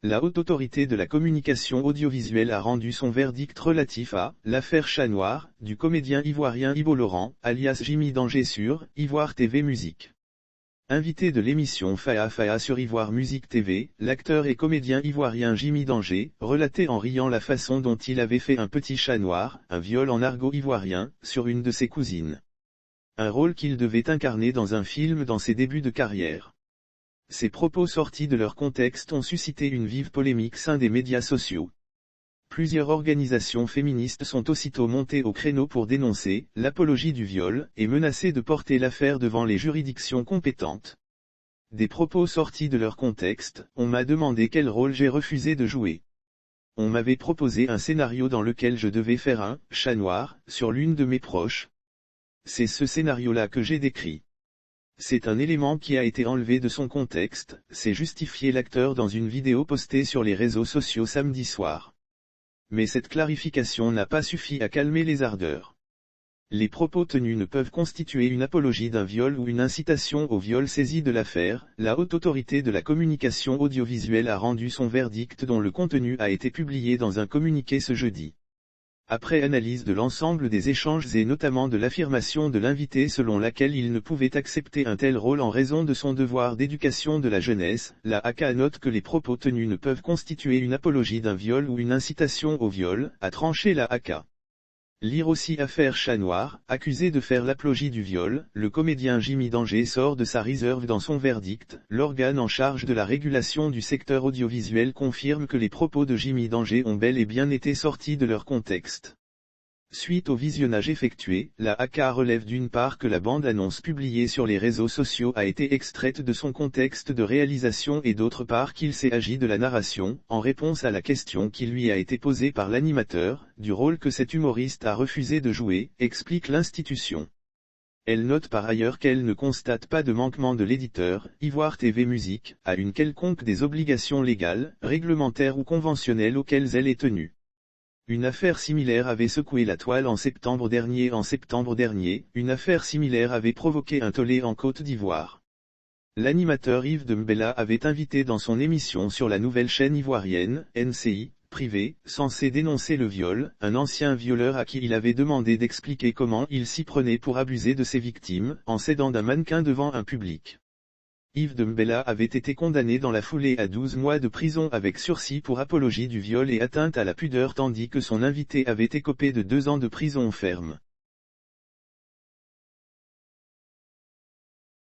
La Haute Autorité de la Communication Audiovisuelle a rendu son verdict relatif à « l'affaire Chat Noir » du comédien ivoirien Ibo Laurent, alias Jimmy Danger sur Ivoire TV Musique. Invité de l'émission Faa Faa sur Ivoire Musique TV, l'acteur et comédien ivoirien Jimmy Danger relatait en riant la façon dont il avait fait un petit chat noir, un viol en argot ivoirien, sur une de ses cousines. Un rôle qu'il devait incarner dans un film dans ses débuts de carrière. Ces propos sortis de leur contexte ont suscité une vive polémique sein des médias sociaux. Plusieurs organisations féministes sont aussitôt montées au créneau pour dénoncer l'apologie du viol et menacer de porter l'affaire devant les juridictions compétentes. Des propos sortis de leur contexte, on m'a demandé quel rôle j'ai refusé de jouer. On m'avait proposé un scénario dans lequel je devais faire un chat noir sur l'une de mes proches. C'est ce scénario-là que j'ai décrit. C'est un élément qui a été enlevé de son contexte, s'est justifié l'acteur dans une vidéo postée sur les réseaux sociaux samedi soir. Mais cette clarification n'a pas suffi à calmer les ardeurs. Les propos tenus ne peuvent constituer une apologie d'un viol ou une incitation au viol saisie de l'affaire. La Haute Autorité de la Communication Audiovisuelle a rendu son verdict dont le contenu a été publié dans un communiqué ce jeudi. Après analyse de l'ensemble des échanges et notamment de l'affirmation de l'invité selon laquelle il ne pouvait accepter un tel rôle en raison de son devoir d'éducation de la jeunesse, la ACA note que les propos tenus ne peuvent constituer une apologie d'un viol ou une incitation au viol, a tranché la ACA. Lire aussi affaire Chat Noir, accusé de faire l'apologie du viol, le comédien Jimmy Danger sort de sa réserve dans son verdict. L'organe en charge de la régulation du secteur audiovisuel confirme que les propos de Jimmy Danger ont bel et bien été sortis de leur contexte. Suite au visionnage effectué, la ACA relève d'une part que la bande-annonce publiée sur les réseaux sociaux a été extraite de son contexte de réalisation et d'autre part qu'il s'est agi de la narration, en réponse à la question qui lui a été posée par l'animateur, du rôle que cet humoriste a refusé de jouer, explique l'institution. Elle note par ailleurs qu'elle ne constate pas de manquement de l'éditeur, Ivoire TV Musique, à une quelconque des obligations légales, réglementaires ou conventionnelles auxquelles elle est tenue. Une affaire similaire avait secoué la toile en septembre dernier. Une affaire similaire avait provoqué un tollé en Côte d'Ivoire. L'animateur Yves Dembella avait invité dans son émission sur la nouvelle chaîne ivoirienne, NCI, privée, censée dénoncer le viol, un ancien violeur à qui il avait demandé d'expliquer comment il s'y prenait pour abuser de ses victimes, en s'aidant d'un mannequin devant un public. Yves Dembella avait été condamné dans la foulée à 12 mois de prison avec sursis pour apologie du viol et atteinte à la pudeur tandis que son invité avait écopé de 2 ans de prison ferme.